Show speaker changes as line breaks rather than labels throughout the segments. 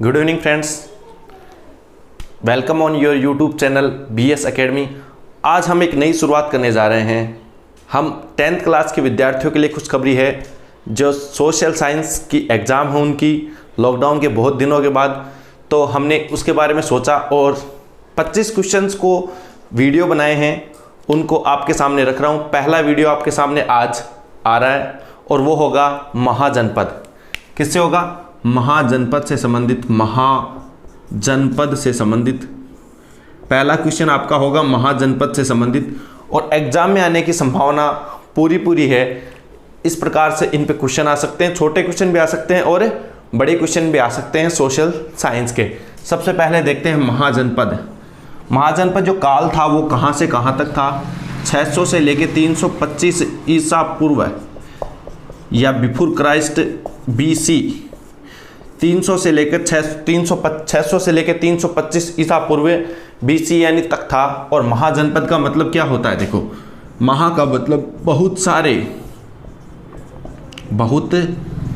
Good evening friends, welcome on your YouTube channel BS academy. आज हम एक नई शुरुआत करने जा रहे हैं। हम 10th क्लास के विद्यार्थियों के लिए खुशखबरी है। जो सोशल साइंस की एग्ज़ाम है उनकी लॉकडाउन के बहुत दिनों के बाद, तो हमने उसके बारे में सोचा और 25 क्वेश्चंस को वीडियो बनाए हैं, उनको आपके सामने रख रहा हूँ। पहला वीडियो आपके सामने आज आ रहा है और वो होगा महाजनपद। किससे होगा? महाजनपद से संबंधित। महाजनपद से संबंधित पहला क्वेश्चन आपका होगा महाजनपद से संबंधित, और एग्जाम में आने की संभावना पूरी है। इस प्रकार से इन पे क्वेश्चन आ सकते हैं, छोटे क्वेश्चन भी आ सकते हैं और बड़े क्वेश्चन भी आ सकते हैं सोशल साइंस के। सबसे पहले देखते हैं महाजनपद। महाजनपद जो काल था वो कहाँ से कहाँ तक था? 600 से लेके 325 ईसा पूर्व या बिफोर क्राइस्ट BC। 600 से लेकर 325 ईसा पूर्व BC यानी तक था। और महाजनपद का मतलब क्या होता है? देखो, महा का मतलब बहुत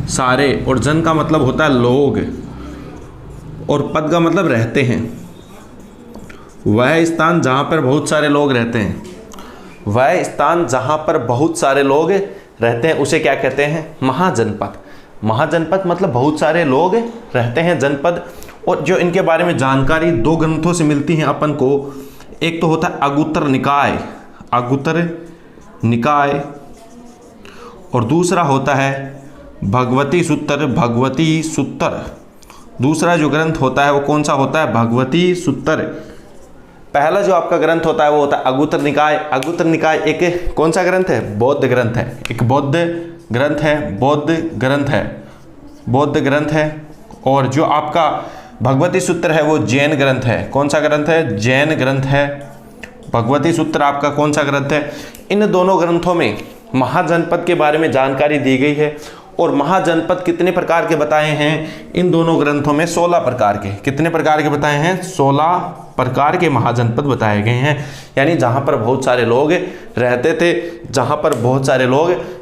सारे और जन का मतलब होता है लोग, और पद का मतलब रहते हैं। वह स्थान जहाँ पर बहुत सारे लोग रहते हैं, वह स्थान जहाँ पर बहुत सारे लोग रहते हैं उसे क्या कहते हैं? महाजनपद। महाजनपद मतलब बहुत सारे लोग रहते हैं, जनपद। और जो इनके बारे में जानकारी दो ग्रंथों से मिलती हैं अपन को। एक तो होता है अगुत्तर निकाय, और दूसरा होता है भगवती सूत्र। दूसरा जो ग्रंथ होता है वो कौन सा होता है? भगवती सूत्र। पहला जो आपका ग्रंथ होता है वो होता है अगुत्तर निकाय। अगुत्तर निकाय एक कौन सा ग्रंथ है? बौद्ध ग्रंथ है। एक बौद्ध ग्रंथ है। और जो आपका भगवती सूत्र है वो जैन ग्रंथ है। कौन सा ग्रंथ है? जैन ग्रंथ है। भगवती सूत्र आपका कौन सा ग्रंथ है? इन दोनों ग्रंथों में महाजनपद के बारे में जानकारी दी गई है। और महाजनपद कितने प्रकार के बताए हैं? इन दोनों ग्रंथों में 16 प्रकार के। कितने प्रकार के बताए हैं? 16 प्रकार के महाजनपद बताए गए हैं। यानी जहाँ पर बहुत सारे लोग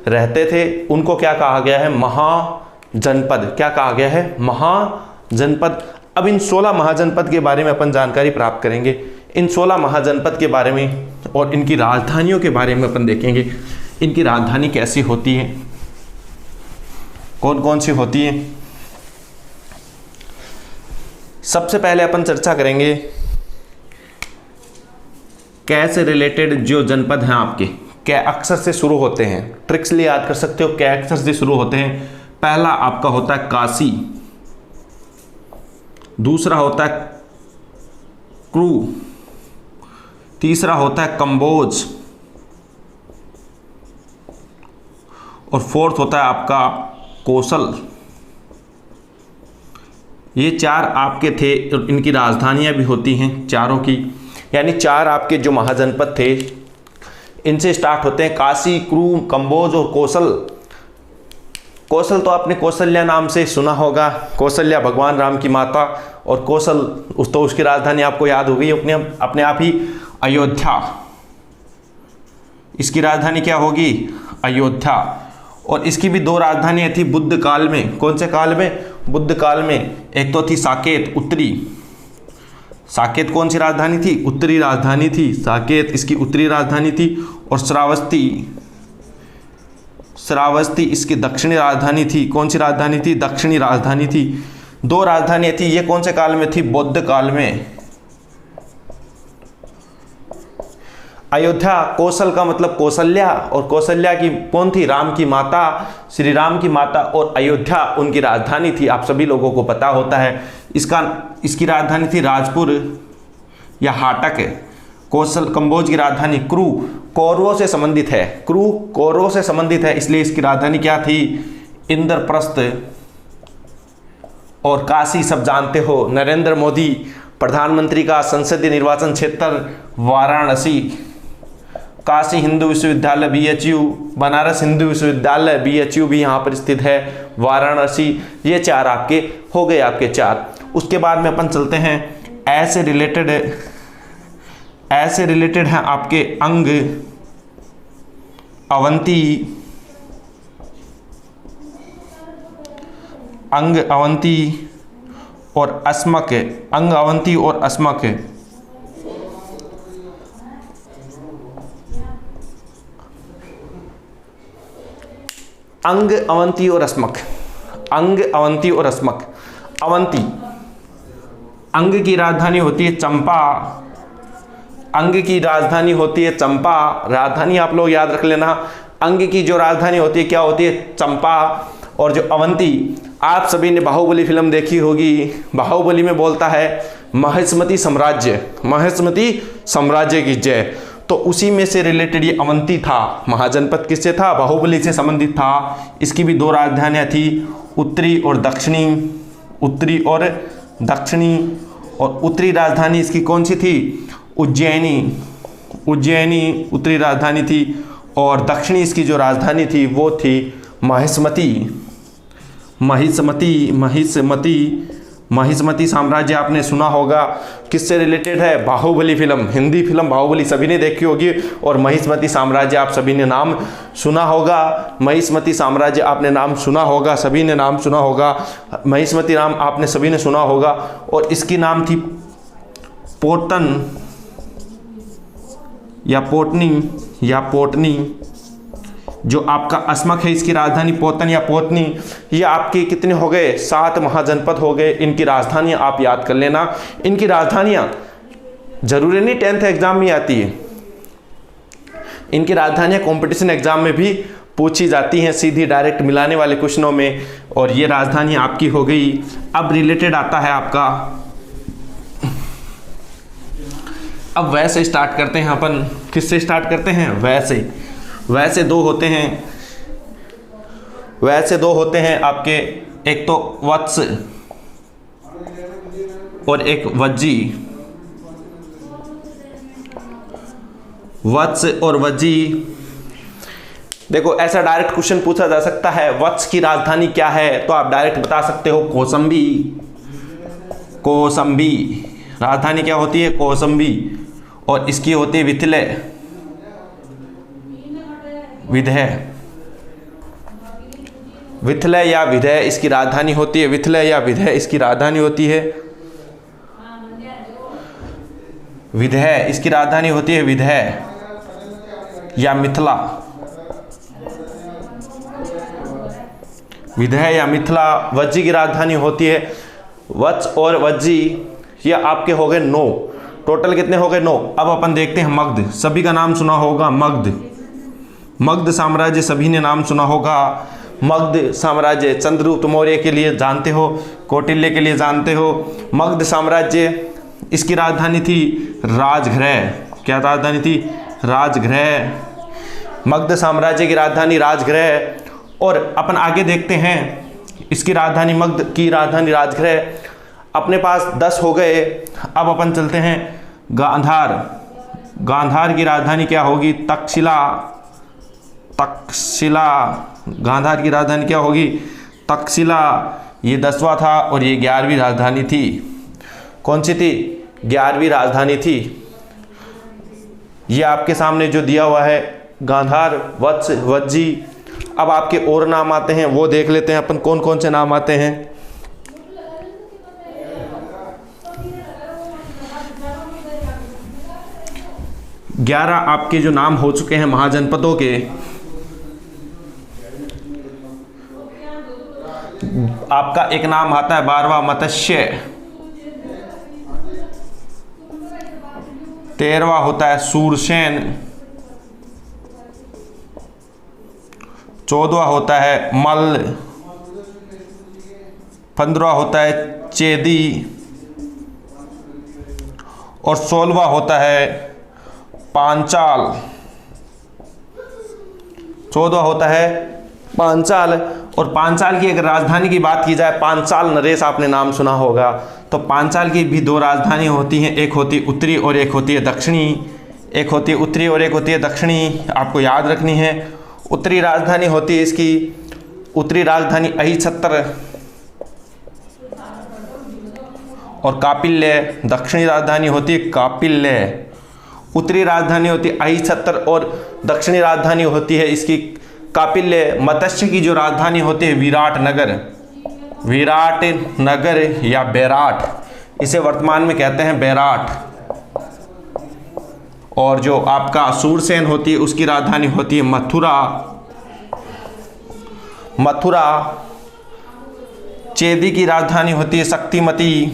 रहते थे, उनको क्या कहा गया है? महाजनपद। क्या कहा गया है? महाजनपद। अब इन 16 महाजनपद के बारे में अपन जानकारी प्राप्त करेंगे। इन 16 महाजनपद के बारे में और इनकी राजधानियों के बारे में अपन देखेंगे। इनकी राजधानी कैसी होती है, कौन कौन सी होती है। सबसे पहले अपन चर्चा करेंगे कै से रिलेटेड जो जनपद हैं आपके, कै अक्षर से शुरू होते हैं। ट्रिक्स लिए याद कर सकते हो, कै अक्षर से शुरू होते हैं। पहला आपका होता है काशी, दूसरा होता है क्रू, तीसरा होता है कंबोज, और फोर्थ होता है आपका कौशल। ये 4 आपके थे। इनकी राजधानियां भी होती हैं चारों की। यानी 4 आपके जो महाजनपद थे इनसे स्टार्ट होते हैं काशी, क्रू, कंबोज और कौशल। कौशल तो आपने कौशल्या नाम से सुना होगा। कौशल्या भगवान राम की माता, और कौशल तो उसकी राजधानी आपको याद होगी अपने आप ही, अयोध्या। इसकी राजधानी क्या होगी? अयोध्या। और इसकी भी 2 राजधानियाँ थी बुद्ध काल में। कौन से काल में? बुद्ध काल में। एक तो थी साकेत, उत्तरी। साकेत कौन सी राजधानी थी? उत्तरी राजधानी थी। साकेत इसकी उत्तरी राजधानी थी। और श्रावस्ती इसकी दक्षिणी राजधानी थी। कौन सी राजधानी थी? दक्षिणी राजधानी थी। 2 राजधानियाँ थी। ये कौन से काल में थी? बौद्ध काल में। अयोध्या, कौशल का मतलब कौशल्या, और कौशल्या की कौन थी? राम की माता, श्री राम की माता। और अयोध्या उनकी राजधानी थी, आप सभी लोगों को पता होता है। इसकी राजधानी थी राजपुर या हाटक। कंबोज की राजधानी क्रू, कौरवों से संबंधित है। क्रू कौरवों से संबंधित है, इसलिए इसकी राजधानी क्या थी? इंद्रप्रस्थ। और काशी सब जानते हो, नरेंद्र मोदी प्रधानमंत्री का संसदीय निर्वाचन क्षेत्र वाराणसी। काशी हिंदू विश्वविद्यालय BHU, बनारस हिंदू विश्वविद्यालय BHU भी यहाँ पर स्थित है, वाराणसी। ये 4 आपके हो गए, आपके 4। उसके बाद में अपन चलते हैं ऐसे रिलेटेड हैं आपके अंग, अवंती और अस्मक, अंग अवंती और अस्मक। अंग अवंती और अस्मक, अंग अवंती और अस्मक। अवंती, अंग की राजधानी होती है चंपा, अंग की राजधानी होती है चंपा। राजधानी आप लोग याद रख लेना, अंग की जो राजधानी होती है क्या होती है, चंपा। और जो अवंती, आप सभी ने बाहुबली फिल्म देखी होगी, बाहुबली में बोलता है महिष्मती साम्राज्य, महिष्मती साम्राज्य की जय, तो उसी में से रिलेटेड ये अवंती था। महाजनपद किससे था, बाहुबली से संबंधित था। इसकी भी दो राजधानियां थी, उत्तरी और दक्षिणी, उत्तरी और दक्षिणी। और उत्तरी राजधानी इसकी कौन सी थी, उज्जैनी, उज्जैनी उत्तरी राजधानी थी। और दक्षिणी इसकी जो राजधानी थी वो थी महिष्मती, महिष्मती, महिष्मती। महिष्मती साम्राज्य आपने सुना होगा, किससे रिलेटेड है, बाहुबली फिल्म, हिंदी फिल्म बाहुबली सभी ने देखी होगी। और महिष्मती साम्राज्य आप सभी ने नाम सुना होगा, महिष्मती साम्राज्य आपने नाम सुना होगा, सभी ने नाम सुना होगा, महिष्मती नाम आपने सभी ने सुना होगा। और इसकी नाम थी पोतन या पोटनी या पोटनी। जो आपका अस्मक है इसकी राजधानी पोतन या पोतनी। ये आपके कितने हो गए, 7 महाजनपद हो गए। इनकी राजधानियां आप याद कर लेना। इनकी राजधानियां जरूरी नहीं 10th एग्जाम में आती है, इनकी राजधानियां कंपटीशन एग्जाम में भी पूछी जाती हैं, सीधी डायरेक्ट मिलाने वाले क्वेश्चनों में। और ये राजधानी आपकी हो गई। अब रिलेटेड आता है आपका, अब वैसे स्टार्ट करते हैं अपन। किससे स्टार्ट करते हैं, वैसे। वैसे दो होते हैं, वैसे दो होते हैं आपके, एक तो वत्स और एक वज्जी। वत्स और वज्जी, देखो ऐसा डायरेक्ट क्वेश्चन पूछा जा सकता है, वत्स की राजधानी क्या है, तो आप डायरेक्ट बता सकते हो कौसंबी, कौसंबी। राजधानी क्या होती है, कौसंबी। और इसकी होती है विथलय, विधेय, विथलय या विधेय इसकी राजधानी होती है, विथलय या विधेय इसकी राजधानी होती है, विधेय इसकी राजधानी होती है, विधेय या मिथिला, विधेय या मिथिला। वज्जी की राजधानी होती है, वत्स और वज्जी। ये आपके हो गए 9, टोटल कितने हो गए, 9। अब अपन देखते हैं मगध, सभी का नाम सुना होगा, मगध, मगध साम्राज्य सभी ने नाम सुना होगा। मगध साम्राज्य चंद्रगुप्त मौर्य के लिए जानते हो, कौटिल्य के लिए जानते हो। मगध साम्राज्य, इसकी राजधानी थी राजगृह। क्या राजधानी थी, राजगृह। मगध साम्राज्य की राजधानी राजगृह। और अपन आगे देखते हैं, इसकी राजधानी, मगध की राजधानी राजगृह। अपने पास 10 हो गए। अब अपन चलते हैं गांधार। गांधार की राजधानी क्या होगी, तक्षशिला, तक्षशिला। गांधार की राजधानी क्या होगी, तक्षशिला। ये 10वां था और ये 11वीं राजधानी थी। कौन सी थी, 11वीं राजधानी थी। ये आपके सामने जो दिया हुआ है, गांधार, वत्स, वज्जी। अब आपके और नाम आते हैं, वो देख लेते हैं अपन कौन कौन से नाम आते हैं। 11 आपके जो नाम हो चुके हैं महाजनपदों के, आपका एक नाम आता है 12वां मत्स्य, 13वां होता है सूरसेन, 14वां होता है मल्ल, 15वां होता है चेदी और 16वां होता है पांचाल। 14वां होता है पांचाल। और पांचाल की अगर राजधानी की बात की जाए, पांचाल नरेश आपने नाम सुना होगा। तो पांचाल की भी 2 राजधानी होती हैं, एक होती है उत्तरी और एक होती है दक्षिणी। एक होती है उत्तरी और एक होती है दक्षिणी, आपको याद रखनी है। उत्तरी राजधानी होती है इसकी, उत्तरी राजधानी अहिछत्र और कापिल्य। दक्षिणी राजधानी होती है कापिल्य। उत्तरी राजधानी होती है अहिछत्र और दक्षिणी राजधानी होती है इसकी कापिल्य। मत्स्य की जो राजधानी होती है विराटनगर, विराट नगर या बेराट, इसे वर्तमान में कहते हैं बेराट। और जो आपका सूरसेन होती है उसकी राजधानी होती है मथुरा। मथुरा। चेदी की राजधानी होती है शक्तिमती।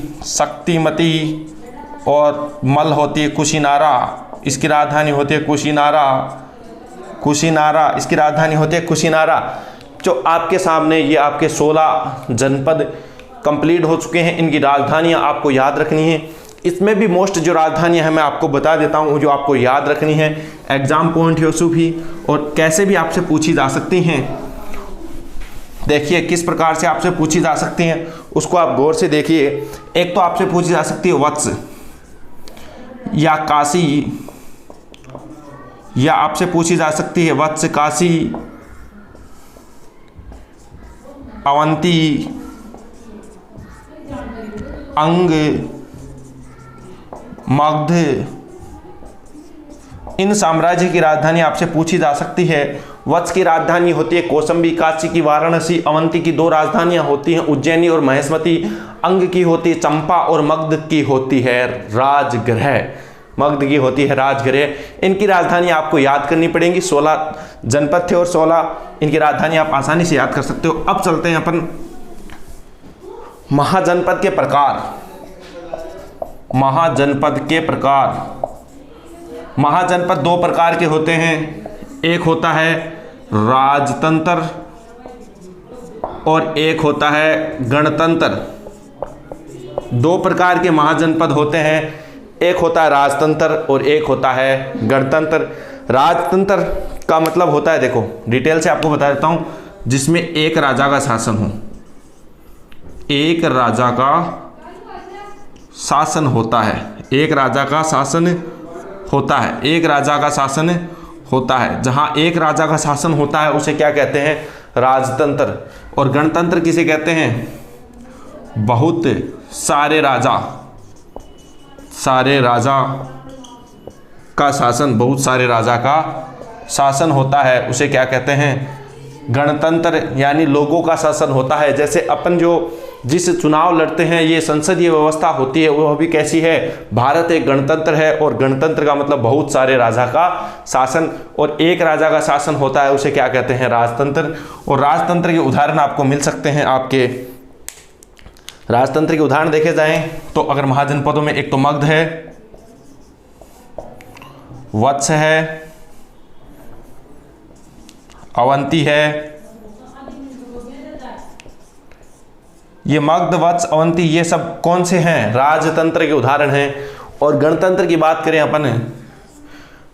और मल होती है कुशीनारा, इसकी राजधानी होती है कुशीनारा, इसकी राजधानी होती है कुशीनारा। जो आपके सामने ये आपके 16 जनपद कंप्लीट हो चुके हैं, इनकी राजधानियां आपको याद रखनी है। इसमें भी मोस्ट जो राजधानियां हैं मैं आपको बता देता हूं जो आपको याद रखनी है, एग्जाम पॉइंट है उसको भी, और कैसे भी आपसे पूछी जा सकती हैं। देखिए किस प्रकार से आपसे पूछी जा सकती हैं उसको आप गौर से देखिए। एक तो आपसे पूछी जा सकती है वत्स या काशी, या आपसे पूछी जा सकती है वत्स, काशी, अवंती, अंग, मगध। इन साम्राज्य की राजधानी आपसे पूछी जा सकती है। वत्स की राजधानी होती है कौसंबी, काशी की वाराणसी, अवंती की 2 राजधानियां होती हैं उज्जैनी और महेश्मती, अंग की होती है चंपा और मगध की होती है राजगृह। मगध की होती है राजगृह। इनकी राजधानी आपको याद करनी पड़ेंगी। 16 जनपद थे और 16 इनकी राजधानी आप आसानी से याद कर सकते हो। अब चलते हैं अपन महाजनपद के प्रकार। महाजनपद के प्रकार। महाजनपद 2 प्रकार के होते हैं, एक होता है राजतंत्र और एक होता है गणतंत्र। 2 प्रकार के महाजनपद होते हैं, एक होता है राजतंत्र और एक होता है गणतंत्र। राजतंत्र का मतलब होता है, देखो डिटेल से आपको बता देता हूं, जिसमें एक राजा का शासन हो, एक राजा का शासन होता है, एक राजा का शासन होता है, एक राजा का शासन होता है। जहां एक राजा का शासन होता है उसे क्या कहते हैं? राजतंत्र। और गणतंत्र किसे कहते हैं? बहुत सारे राजा का शासन, बहुत सारे राजा का शासन होता है उसे क्या कहते हैं? गणतंत्र। यानी लोगों का शासन होता है। जैसे अपन जो जिस चुनाव लड़ते हैं ये संसदीय व्यवस्था होती है, वह भी कैसी है? भारत एक गणतंत्र है और गणतंत्र का मतलब बहुत सारे राजा का शासन, और एक राजा का शासन होता है उसे क्या कहते हैं? राजतंत्र। और राजतंत्र के उदाहरण आपको मिल सकते हैं। आपके राजतंत्र के उदाहरण देखे जाएं तो अगर महाजनपदों में एक तो मगध है, वत्स है, अवंती है। ये मगध, वत्स, अवंती ये सब कौन से हैं? राजतंत्र के उदाहरण हैं। और गणतंत्र की बात करें अपन,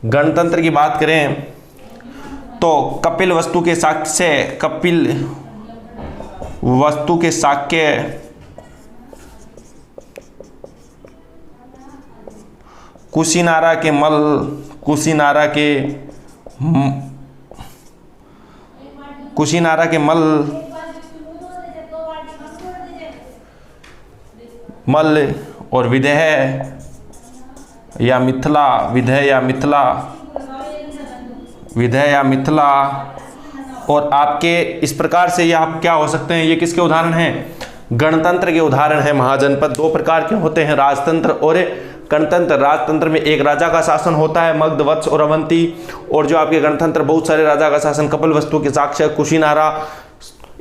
गणतंत्र की बात करें तो कपिल वस्तु के शाक्य, कुशीनारा के मल, कुशीनारा के मल और विदेह या मिथिला। और आपके इस प्रकार से ये आप क्या हो सकते हैं? ये किसके उदाहरण हैं? गणतंत्र के उदाहरण हैं। महाजनपद 2 प्रकार के होते हैं, राजतंत्र और गणतंत्र। राजतंत्र में एक राजा का शासन होता है, मगध, वत्स और अवंती। और जो आपके गणतंत्र, बहुत सारे राजा का शासन, कपिल वस्तु के शाक्य, कुशीनारा।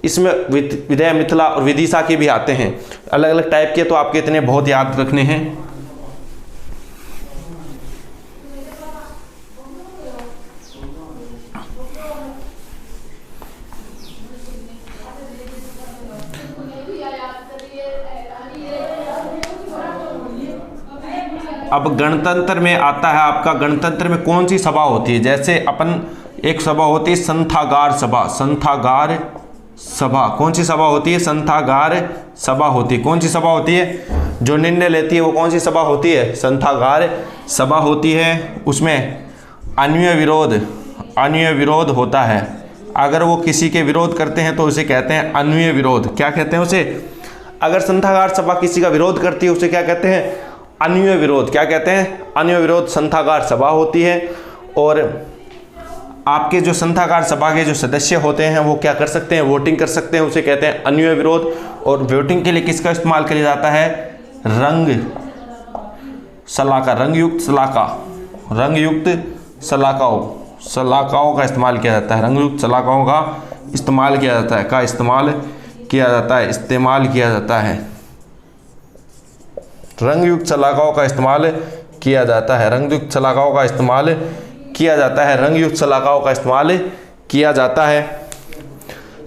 इसमें विदेह, मिथिला और विदिशा के भी आते हैं, अलग अलग टाइप के। तो आपके इतने बहुत याद रखने हैं। अब गणतंत्र में आता है आपका, गणतंत्र में कौन सी सभा होती है? जैसे अपन एक सभा होती है संथागार सभा, संथागार सभा। कौन सी सभा होती है? संथागार सभा होती है। कौन सी सभा होती है? जो निर्णय लेती है वो कौन सी सभा होती है? संथागार सभा होती है। उसमें अन्वय विरोध होता है। अगर वो किसी के विरोध करते हैं तो उसे कहते हैं अन्वय विरोध। क्या कहते हैं उसे? अगर संथागार सभा किसी का विरोध करती है उसे क्या कहते हैं? अन्वय विरोध। क्या कहते हैं? अन्वय विरोध संथागार सभा होती है। और आपके जो संस्थाकार सभा के जो सदस्य होते हैं वो क्या कर सकते हैं, वोटिंग कर सकते हैं, उसे कहते हैं अन्वय विरोध। और वोटिंग के लिए किसका इस्तेमाल किया जाता है, रंग सलाका, रंगयुक्त सलाका, रंगयुक्त सलाकाओं का इस्तेमाल किया जाता है, रंगयुक्त सलाकाओं का इस्तेमाल किया जाता है, इस्तेमाल किया जाता है, रंगयुक्त सलाकाओं का इस्तेमाल किया जाता है, रंगयुक्त सलाकाओं का इस्तेमाल किया जाता है, रंगयुक्त सलाकाओं का इस्तेमाल किया जाता है।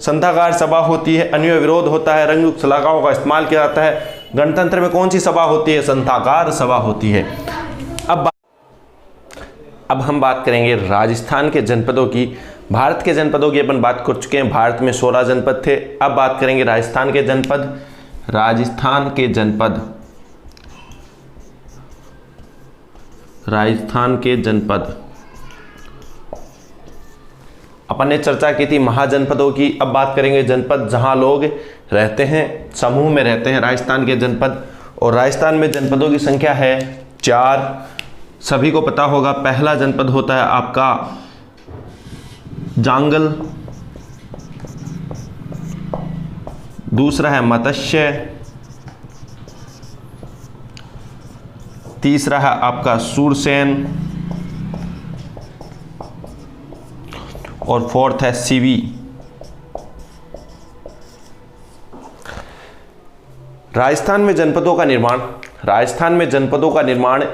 संस्थाकार सभा होती है, अन्वय विरोध होता है, रंगयुक्त सलाकाओं का इस्तेमाल किया जाता है। गणतंत्र में कौन सी सभा होती है, संस्थाकार सभा होती है। अब हम बात करेंगे राजस्थान के जनपदों की। भारत के जनपदों की अपन बात कर चुके हैं, भारत में 16 जनपद थे। अब बात करेंगे राजस्थान के जनपद। राजस्थान के जनपद अपन ने चर्चा की थी महाजनपदों की। अब बात करेंगे जनपद जहां लोग रहते हैं, समूह में रहते हैं, राजस्थान के जनपद। और राजस्थान में जनपदों की संख्या है 4। सभी को पता होगा, पहला जनपद होता है आपका जांगल, दूसरा है मत्स्य, तीसरा है आपका सूरसेन और फोर्थ है सीवी। राजस्थान में जनपदों का निर्माण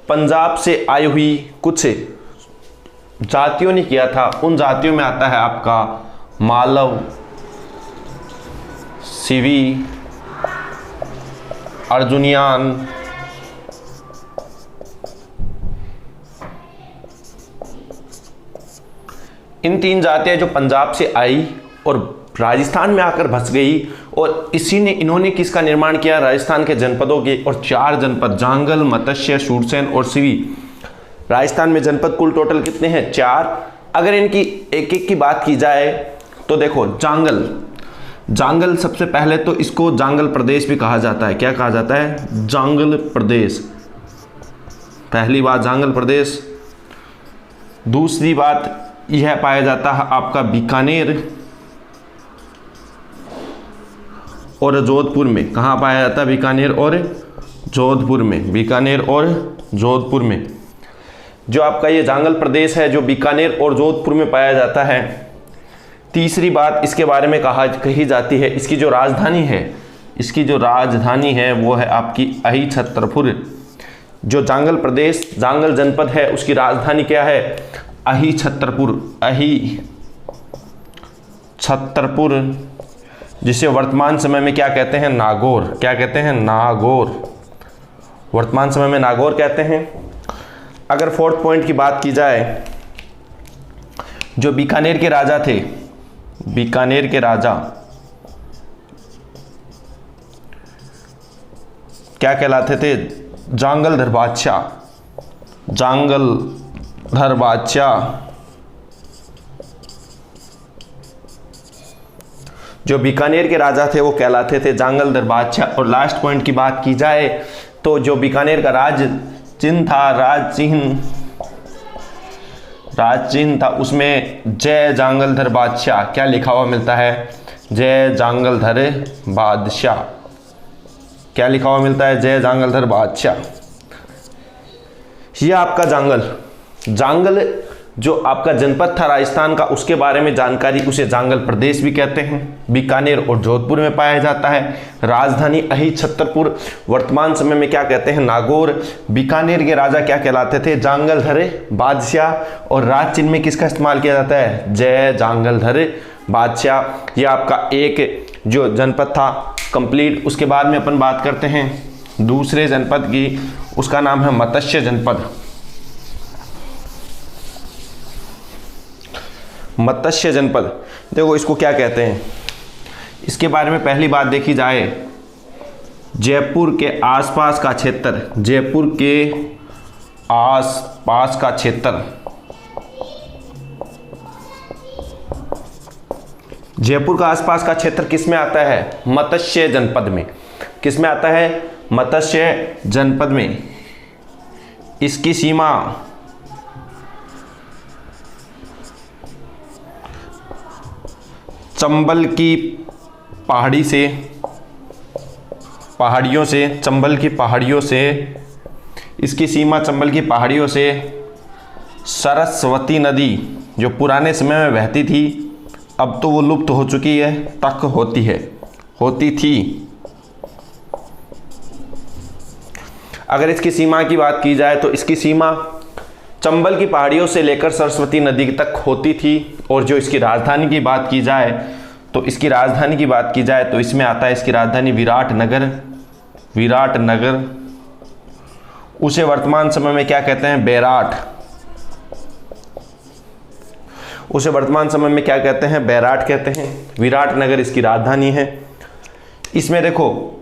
पंजाब से आई हुई कुछ जातियों ने किया था। उन जातियों में आता है आपका मालव, सीवी, अर्जुनियान, इन 3 जातियां जो पंजाब से आई और राजस्थान में आकर बस गई, और इन्होंने किसका निर्माण किया, राजस्थान के जनपदों के। और 4 जनपद, जांगल, मत्स्य, सूरसेन और सीवी। राजस्थान में जनपद कुल टोटल कितने हैं, 4। अगर इनकी एक एक की बात की जाए तो देखो, जांगल सबसे पहले तो इसको जांगल प्रदेश भी कहा जाता है। क्या कहा जाता है, जांगल प्रदेश। पहली बात जांगल प्रदेश। दूसरी बात यह पाया जाता है आपका बीकानेर और जोधपुर में। कहाँ पाया जाता है, बीकानेर और जोधपुर में। बीकानेर और जोधपुर में जो आपका ये जांगल प्रदेश है, जो बीकानेर और जोधपुर में पाया जाता है। तीसरी बात इसके बारे में कही जाती है, इसकी जो राजधानी है वो है आपकी अही छतरपुर। जो जांगल प्रदेश, जांगल जनपद है, उसकी राजधानी क्या है, अही छतरपुर, जिसे वर्तमान समय में क्या कहते हैं, नागौर। क्या कहते हैं, नागौर। वर्तमान समय में नागौर कहते हैं। अगर 4th पॉइंट की बात की जाए, जो बीकानेर के राजा थे, बीकानेर के राजा क्या कहलाते थे, जांगलधर बादशाह। जांगलधर बादशाह। जो बीकानेर के राजा थे वो कहलाते थे जांगलधर बादशाह। और लास्ट पॉइंट की बात की जाए तो जो बीकानेर का राज चिन्ह था उसमें जय जांगलधर बादशाह क्या लिखा हुआ मिलता है, जय जांगलधर बादशाह। क्या लिखा हुआ मिलता है, जय जांगलधर बादशाह। यह आपका जांगल जो आपका जनपद था राजस्थान का, उसके बारे में जानकारी, उसे जांगल प्रदेश भी कहते हैं। बीकानेर और जोधपुर में पाया जाता है। राजधानी अही छतरपुर, वर्तमान समय में क्या कहते हैं, नागौर। बीकानेर के राजा क्या कहलाते थे, जांगलधर बादशाह। और राज चिन्ह में किसका इस्तेमाल किया जाता है, जय जांगलधर बादशाह। यह आपका एक जो जनपद था कंप्लीट। उसके बाद में अपन बात करते हैं दूसरे जनपद की, उसका नाम है मत्स्य जनपद। मत्स्य जनपद, देखो इसको क्या कहते हैं, इसके बारे में पहली बात देखी जाए, जयपुर के आसपास का क्षेत्र, जयपुर के आसपास का क्षेत्र, जयपुर का आसपास का क्षेत्र किस में आता है, मत्स्य जनपद में। किस में आता है, मत्स्य जनपद में। इसकी सीमा चंबल की पहाड़ियों से इसकी सीमा चंबल की पहाड़ियों से सरस्वती नदी जो पुराने समय में बहती थी, अब तो वो लुप्त हो चुकी है, तक होती थी। अगर इसकी सीमा की बात की जाए तो इसकी सीमा चंबल की पहाड़ियों से लेकर सरस्वती नदी तक होती थी। और जो इसकी राजधानी की बात की जाए तो इसमें आता है इसकी राजधानी विराटनगर। उसे वर्तमान समय में क्या कहते हैं? बैराट कहते हैं। विराटनगर इसकी राजधानी है। इसमें देखो,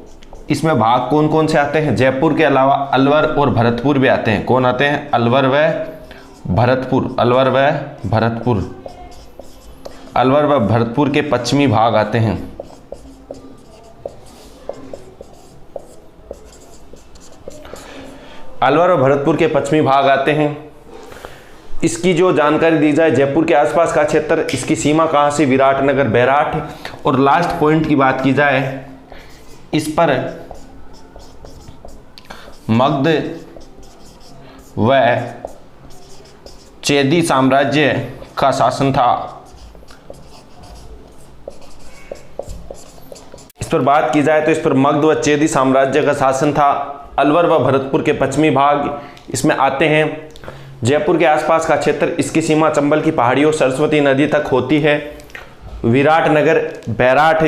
इसमें भाग कौन कौन से आते हैं? जयपुर के अलावा अलवर और भरतपुर भी आते हैं। कौन आते हैं? अलवर व भरतपुर के पश्चिमी भाग आते हैं। अलवर और भरतपुर के पश्चिमी भाग आते हैं। इसकी जो जानकारी दी जाए, जयपुर के आसपास का क्षेत्र, इसकी सीमा कहाँ से? विराटनगर, बैराट। और लास्ट पॉइंट की बात की जाए, इस पर मगध व चेदी साम्राज्य का शासन था। इस पर बात की जाए तो इस पर मगध व चेदी साम्राज्य का शासन था। अलवर व भरतपुर के पश्चिमी भाग इसमें आते हैं। जयपुर के आसपास का क्षेत्र, इसकी सीमा चंबल की पहाड़ियों सरस्वती नदी तक होती है। विराटनगर, बैराट।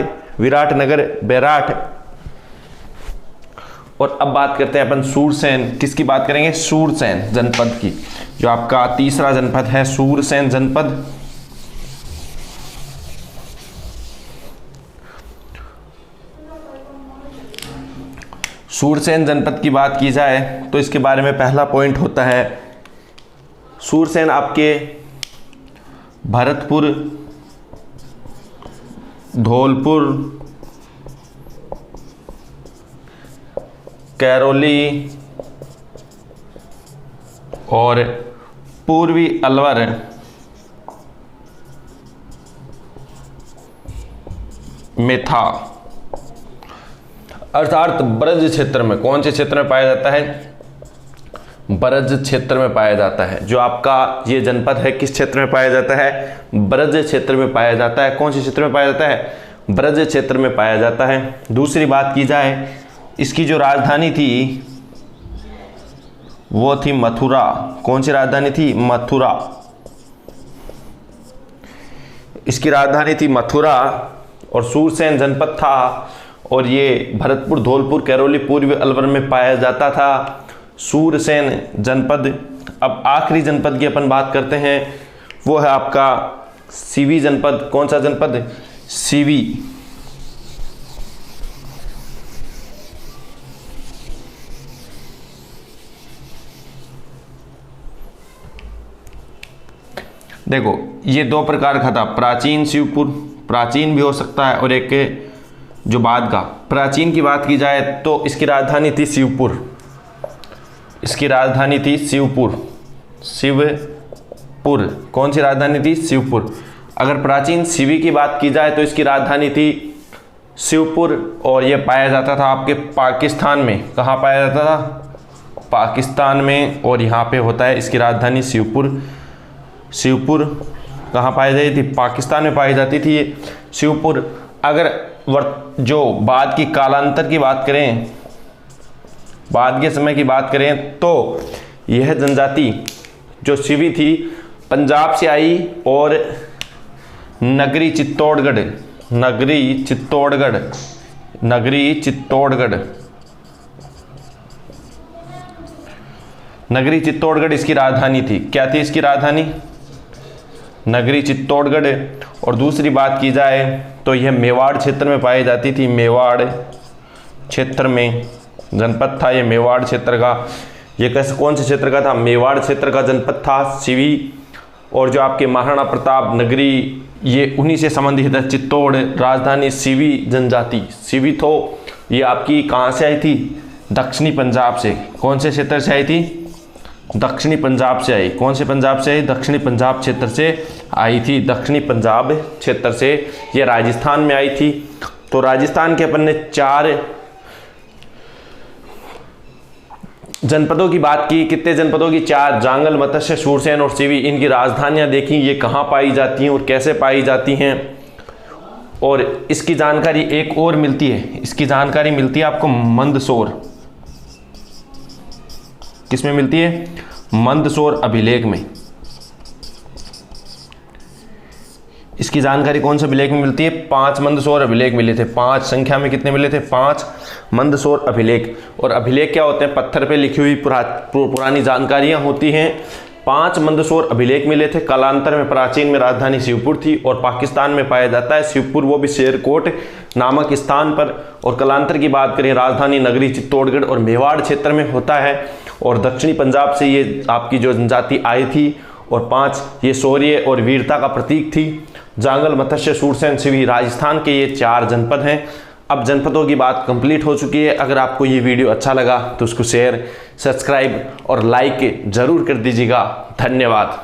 और अब बात करते हैं अपन सूरसेन। किसकी बात करेंगे? सूरसेन जनपद की। जो आपका तीसरा जनपद है सूरसेन जनपद। सूरसेन जनपद की बात की जाए तो इसके बारे में पहला पॉइंट होता है, सूरसेन आपके भरतपुर, धौलपुर, कैरोली और पूर्वी अलवर में था। अर्थात ब्रज क्षेत्र में। कौन से क्षेत्र में पाया जाता है? ब्रज क्षेत्र में पाया जाता है। जो आपका ये जनपद है, किस क्षेत्र में पाया जाता है? ब्रज क्षेत्र में पाया जाता है। कौन से क्षेत्र में पाया जाता है? ब्रज क्षेत्र में पाया जाता है। दूसरी बात की जाए, इसकी जो राजधानी थी वो थी मथुरा। कौन सी राजधानी थी? मथुरा। इसकी राजधानी थी मथुरा और सूरसेन जनपद था। और ये भरतपुर, धौलपुर, कैरोली, पूर्वी अलवर में पाया जाता था सूरसेन जनपद। अब आखिरी जनपद की अपन बात करते हैं, वो है आपका सीवी जनपद। कौन सा जनपद? सीवी। देखो, ये दो प्रकार का था, प्राचीन शिवपुर, प्राचीन भी हो सकता है, और एक जो बाद का। प्राचीन की बात की जाए तो इसकी राजधानी थी शिवपुर। शिवपुर। कौन सी राजधानी थी? शिवपुर। अगर प्राचीन शिवी की बात की जाए तो इसकी राजधानी थी शिवपुर। और यह पाया जाता था आपके पाकिस्तान में। कहाँ पाया जाता था? पाकिस्तान में। और यहाँ पे होता है इसकी राजधानी शिवपुर कहाँ पाई जाती थी? पाकिस्तान में पाई जाती थी ये शिवपुर। अगर जो बाद की कालांतर की बात करें, बाद के समय की बात करें, तो यह जनजाति जो शिवी थी पंजाब से आई और नगरी चित्तौड़गढ़ इसकी राजधानी थी। क्या थी इसकी राजधानी? नगरी चित्तौड़गढ़। और दूसरी बात की जाए तो यह मेवाड़ क्षेत्र में पाई जाती थी। मेवाड़ क्षेत्र में जनपद था ये मेवाड़ क्षेत्र का। ये कैसे, कौन से क्षेत्र का था? मेवाड़ क्षेत्र का जनपद था शिवी। और जो आपके महाराणा प्रताप नगरी, ये उन्हीं से संबंधित है। चित्तौड़ राजधानी, शिवी जनजाति। शिवी तो ये आपकी कहाँ से आई थी? दक्षिणी पंजाब से। कौन से क्षेत्र से आई थी? दक्षिणी पंजाब से आई। कौन से पंजाब से आई? दक्षिणी पंजाब क्षेत्र से आई थी दक्षिणी पंजाब क्षेत्र से, ये राजस्थान में आई थी। तो राजस्थान के अपन ने 4 जनपदों की बात की। कितने जनपदों की? 4, जांगल, मत्स्य, सूरसेन और सिवी। इनकी राजधानियां देखी, ये कहाँ पाई जाती हैं और कैसे पाई जाती हैं। और इसकी जानकारी एक और मिलती है, इसकी जानकारी मिलती है आपको मंदसौर। किसमें मिलती है? मंदसौर अभिलेख में। इसकी जानकारी कौन से अभिलेख में मिलती है? 5 मंदसौर अभिलेख मिले थे। 5 संख्या में कितने मिले थे? 5 मंदसौर अभिलेख। और अभिलेख क्या होते हैं? पत्थर पे लिखी हुई पुरानी जानकारियां होती हैं। 5 मंदसौर अभिलेख मिले थे। कालांतर में प्राचीन में राजधानी शिवपुर थी और पाकिस्तान में पाया जाता है शिवपुर, वो भी शेरकोट नामक स्थान पर। और कालांतर की बात करें, राजधानी नगरी चित्तौड़गढ़ और मेवाड़ क्षेत्र में होता है। और दक्षिणी पंजाब से ये आपकी जो जनजाति आई थी। और 5 ये शौर्य और वीरता का प्रतीक थी। जांगल, मत्स्य, सूरसेन, सिवी राजस्थान के ये 4 जनपद हैं। अब जनपदों की बात कंप्लीट हो चुकी है। अगर आपको ये वीडियो अच्छा लगा तो उसको शेयर, सब्सक्राइब और लाइक जरूर कर दीजिएगा। धन्यवाद।